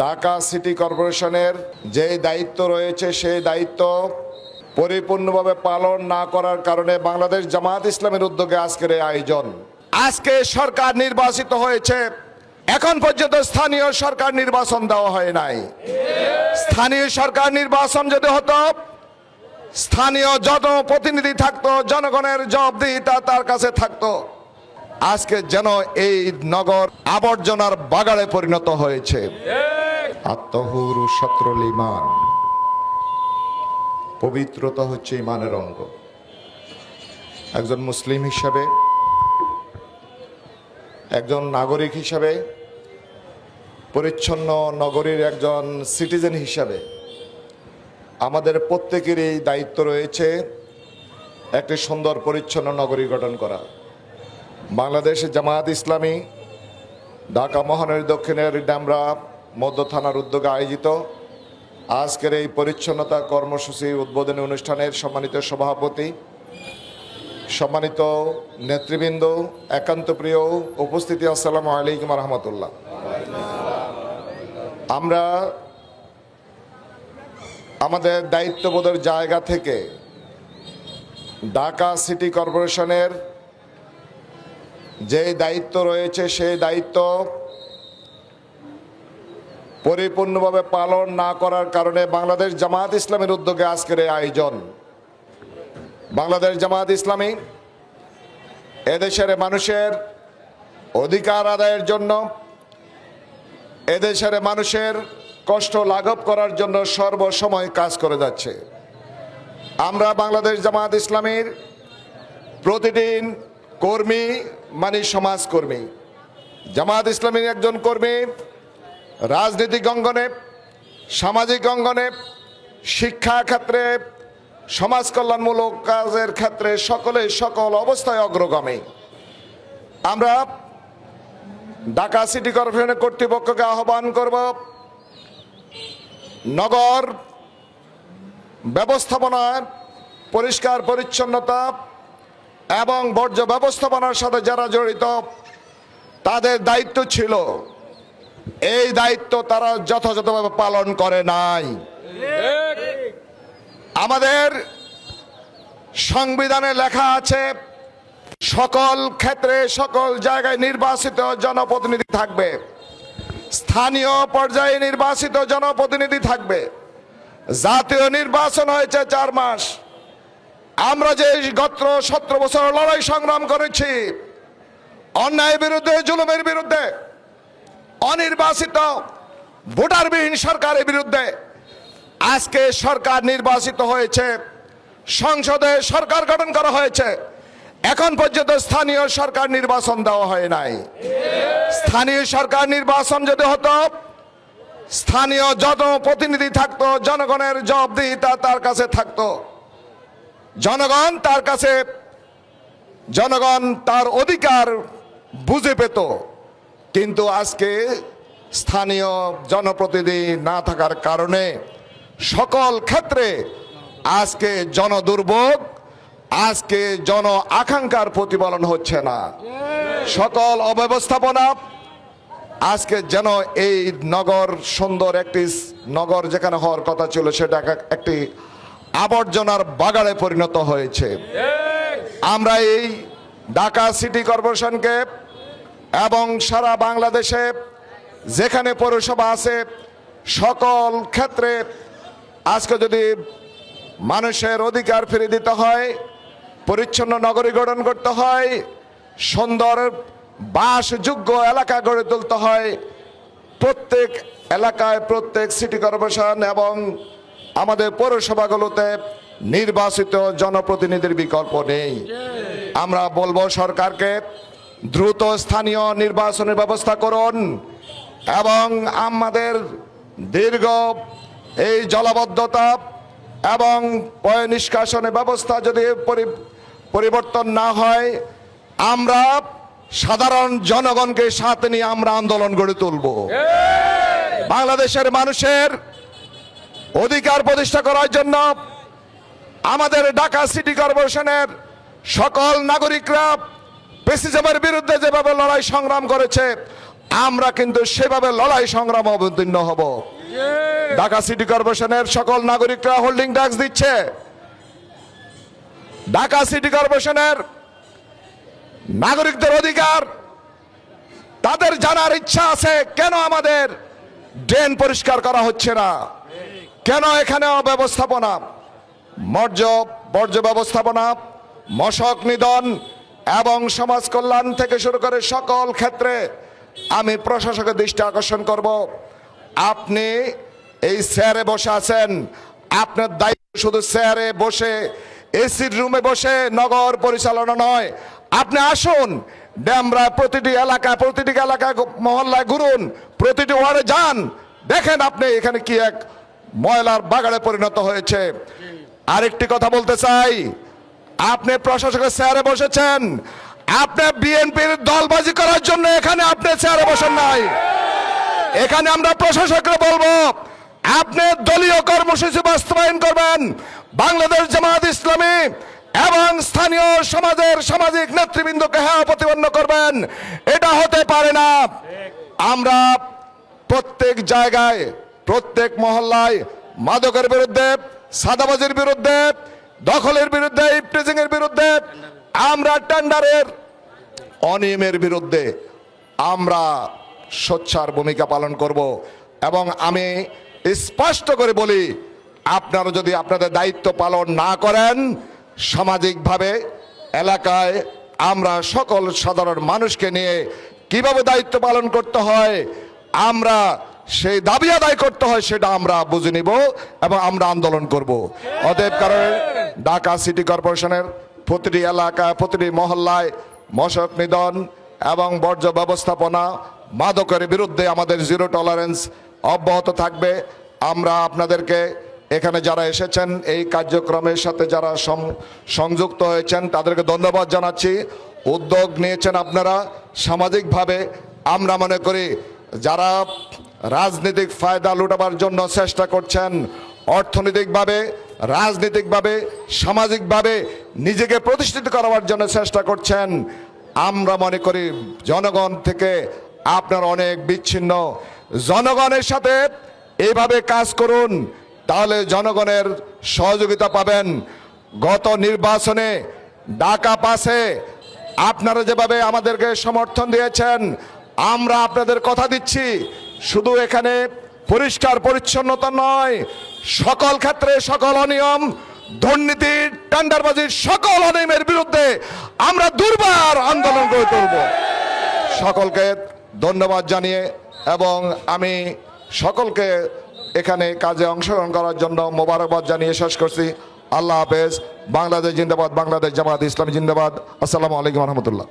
Dhaka city কর্পোরেশনের যে দায়িত্ব রয়েছে সেই দায়িত্ব পরিপূর্ণভাবে পালন না করার কারণে বাংলাদেশ জামায়াত ইসলামের উদ্যোগে আজকের এই আয়োজন। আজকে সরকার নির্বাচিত হয়েছে, এখন পর্যন্ত স্থানীয় সরকার নির্বাচন দেওয়া হয় নাই। স্থানীয় সরকার নির্বাচন যদি হতো, স্থানীয় জনপ্রতিনিধি থাকতো, জনগণের জবাবদিহিতা তার কাছে থাকতো। আজকে যেন এই নগর আবর্জনার বাগাড়ে পরিণত হয়েছে। আত্মহুরু শত্রুল ঈমান, পবিত্রতা হচ্ছে ঈমানের অঙ্গ। একজন মুসলিম হিসাবে, একজন নাগরিক হিসাবে, পরিচ্ছন্ন নগরীর একজন সিটিজেন হিসাবে আমাদের প্রত্যেকেরই দায়িত্ব রয়েছে একটি সুন্দর পরিচ্ছন্ন নগরী গঠন করা। বাংলাদেশ জামায়াত ইসলামী ঢাকা মহানগরী দক্ষিণের ডামরা মধ্য থানার উদ্যোগে আয়োজিত আজকের এই পরিচ্ছন্নতা কর্মসূচি উদ্বোধনী অনুষ্ঠানের সম্মানিত সভাপতি, সম্মানিত নেতৃবৃন্দ, একান্ত প্রিয় উপস্থিতি, আসসালামু আলাইকুম রহমতুল্লাহ। আমরা আমাদের দায়িত্ববোধের জায়গা থেকে ঢাকা সিটি কর্পোরেশনের যে দায়িত্ব রয়েছে সেই দায়িত্ব পরিপূর্ণভাবে পালন না করার কারণে বাংলাদেশ জামায়াত ইসলামের উদ্যোগে আজকের এই আয়োজন। বাংলাদেশ জামায়াত ইসলামী এদেশের মানুষের অধিকার আদায়ের জন্য, এদেশের মানুষের কষ্ট লাঘব করার জন্য সর্বসময় কাজ করে যাচ্ছে। আমরা বাংলাদেশ জামায়াত ইসলামীর প্রতিদিন কর্মী মানে সমাজকর্মী। জামায়াত ইসলামীর একজন কর্মী রাজনৈতিক অঙ্গনে, সামাজিক অঙ্গনে, শিক্ষা ক্ষেত্রে, সমাজ কল্যাণমূলক কাজের ক্ষেত্রে সকল অবস্থায় অগ্রগামী। আমরা ঢাকা সিটি কর্পোরেশনের কর্তৃপক্ষকে আহ্বান করব, নগর ব্যবস্থাপনা, পরিষ্কার পরিচ্ছন্নতা এবং বর্জ্য ব্যবস্থাপনার সাথে যারা জড়িত তাদের দায়িত্ব ছিল, এই দায়িত্ব তারা যথাযথভাবে পালন করে নাই। আমাদের সংবিধানে লেখা আছে সকল ক্ষেত্রে সকল জায়গায় নির্বাচিত জনপ্রতিনিধি থাকবে, স্থানীয় পর্যায়ে নির্বাচিত জনপ্রতিনিধি থাকবে। জাতীয় নির্বাচন হয়েছে 4 মাস। আমরা যে গত 17 বছর লড়াই সংগ্রাম করেছি অন্যায়ের বিরুদ্ধে, জুলুমের বিরুদ্ধে, অনির্বাচিত ভোটারবিহীন সরকারের বিরুদ্ধে, আজকে সরকার নির্বাচিত হয়েছে, সংসদে সরকার গঠন করা হয়েছে, এখন পর্যন্ত স্থানীয় সরকার নির্বাচন দেওয়া হয় নাই। স্থানীয় সরকার নির্বাচন যদি হতো, স্থানীয় জনপ্রতিনিধি থাকতো, জনগণের জবাবদিহিতা তার কাছে থাকতো, জনগণ তার অধিকার বুঝে পেত। কিন্তু আজকে স্থানীয় জনপ্রতিনিধি না থাকার কারণে সকল ক্ষেত্রে আজকে জনদুর্ভোগ, আজকে জন আকাঙ্ক্ষার প্রতিফলন হচ্ছে না। সকল অব্যবস্থাপনা আজকে যেন এই নগর সুন্দর একটি নগর যেখানে হওয়ার কথা ছিল সেটা একটি আবর্জনার বাগাড়ে পরিণত হয়েছে। আমরা এই ঢাকা সিটি কর্পোরেশনকে এবং সারা বাংলাদেশে যেখানে পৌরসভা আছে সকল ক্ষেত্রে আজকে যদি মানুষের অধিকার ফিরে দিতে হয়, পরিচ্ছন্ন নগরী গঠন করতে হয়, সুন্দর বাসযোগ্য এলাকা গড়ে তুলতে হয়, প্রত্যেক এলাকায় প্রত্যেক সিটি কর্পোরেশন এবং আমাদের পৌরসভাগুলোতে নির্বাচিত জনপ্রতিনিধির বিকল্প নেই। আমরা বলবো সরকারকে দ্রুত স্থানীয় নির্বাচনের ব্যবস্থা করুন এবং আমাদের দীর্ঘ এই জলাবদ্ধতা এবং পয় নিষ্কাশনের ব্যবস্থা যদি পরিবর্তন না হয়, আমরা সাধারণ জনগণকে সাথে নিয়ে আমরা আন্দোলন গড়ে তুলব। বাংলাদেশের মানুষের অধিকার প্রতিষ্ঠা করার জন্য আমাদের ঢাকা সিটি কর্পোরেশনের সকল নাগরিকরা ফ্যাসিজমের বিরুদ্ধে যেভাবে লড়াই সংগ্রাম করেছে, আমরা কিন্তু সেভাবে লড়াই সংগ্রাম অবতীর্ণ হব। ঢাকা সিটি কর্পোরেশনের সকল নাগরিকরা হোল্ডিং ট্যাক্স দিচ্ছে। ঢাকা সিটি কর্পোরেশনের নাগরিকদের অধিকার, তাদের জানার ইচ্ছা আছে কেন আমাদের ড্রেন পরিষ্কার করা হচ্ছে না, কেন এখানে ব্যবস্থাপনা, বর্জ্য ব্যবস্থাপনা, মশক নিধন এবং সমাজ কল্যাণ থেকে শুরু করে সকল ক্ষেত্রে আমি প্রশাসকের দৃষ্টি আকর্ষণ করব। আপনি এই চেয়ারে বসে আছেন, আপনার দায়িত্ব শুধু চেয়ারে বসে এসির রুমে বসে নগর পরিচালনা নয়। আপনি আসুন ডেমরা প্রতিটি এলাকায় মহল্লায় ঘুরুন, প্রতিটি ওয়ার্ডে যান, দেখেন আপনি এখানে কি এক ময়লার বাগানে পরিণত হয়েছে। আরেকটি কথা বলতে চাই, আপনি প্রশাসকের চেয়ারে বসেছেন, আপনি বিএনপির দলবাজি করার জন্য এখানে আপনি চেয়ারে বসেন নাই। এখানে আমরা প্রশাসককে বলবো, আপনি দলীয় কর্মসূচি বাস্তবায়ন করবেন, বাংলাদেশ জামাত ইসলামী এবং স্থানীয় সমাজের সামাজিক নেতৃবৃন্দকে হ্যাঁ প্রতিপন্ন করবেন। এটা হতে পারে না। আমরা প্রত্যেক জায়গায়, প্রত্যেক মহল্লায় মাদকের বিরুদ্ধে, সাদাবাজির বিরুদ্ধে, দখলের বিরুদ্ধে, ইফটিজিং এর বিরুদ্ধে, আমরা টেন্ডারের অনিয়মের বিরুদ্ধে আমরা সোচ্চার ভূমিকা পালন করব। এবং আমি স্পষ্ট করে বলি, আপনারা যদি আপনাদের দায়িত্ব পালন না করেন, সামাজিকভাবে এলাকায় আমরা সকল সাধারণ মানুষকে নিয়ে কিভাবে দায়িত্ব পালন করতে হয়, আমরা সেই দাবি আদায় করতে হয়, সেটা আমরা বুঝে নিব এবং আমরা আন্দোলন করব। অতএব কারণে ঢাকা সিটি কর্পোরেশনের প্রতিটি এলাকায়, প্রতিটি মহল্লায় মশক নিধন এবং বর্জ্য ব্যবস্থাপনা, মাদকের বিরুদ্ধে আমাদের জিরো টলারেন্স অব্যাহত থাকবে। আমরা আপনাদেরকে এখানে যারা এসেছেন, এই কার্যক্রমের সাথে যারা সংযুক্ত হয়েছেন, তাদেরকে ধন্যবাদ জানাচ্ছি। উদ্যোগ নিয়েছেন আপনারা সামাজিকভাবে। আমরা মনে করি যারা রাজনৈতিক ফায়দা লুটাবার জন্য চেষ্টা করছেন, অর্থনৈতিকভাবে, রাজনৈতিকভাবে, সামাজিকভাবে নিজেকে প্রতিষ্ঠিত করার জন্য চেষ্টা করছেন, আমরা মনে করি জনগণ থেকে আপনারা অনেক বিচ্ছিন্ন। জনগণের সাথে এইভাবে কাজ করুন, তাহলে জনগণের সহযোগিতা পাবেন। গত নির্বাচনে ঢাকা পাসে আপনারা যেভাবে আমাদেরকে সমর্থন দিয়েছেন, আমরা আপনাদের কথা দিচ্ছি, শুধু এখানে পরিষ্কার পরিচ্ছন্নতা নয়, সকল ক্ষেত্রে সকল অনিয়ম, দুর্নীতি, টেন্ডারবাজির সকল অনিয়মের বিরুদ্ধে আমরা দুর্বার আন্দোলন গড়ে তুলব। সকলকে ধন্যবাদ জানিয়ে এবং আমি সকলকে এখানে কাজে অংশগ্রহণ করার জন্য মোবারকবাদ জানিয়ে শেষ করছি। আল্লাহ হাফেজ। বাংলাদেশ জিন্দাবাদ, বাংলাদেশ জামাত ইসলামী জিন্দাবাদ। আসসালামু আলাইকুম রহমতুল্লাহ।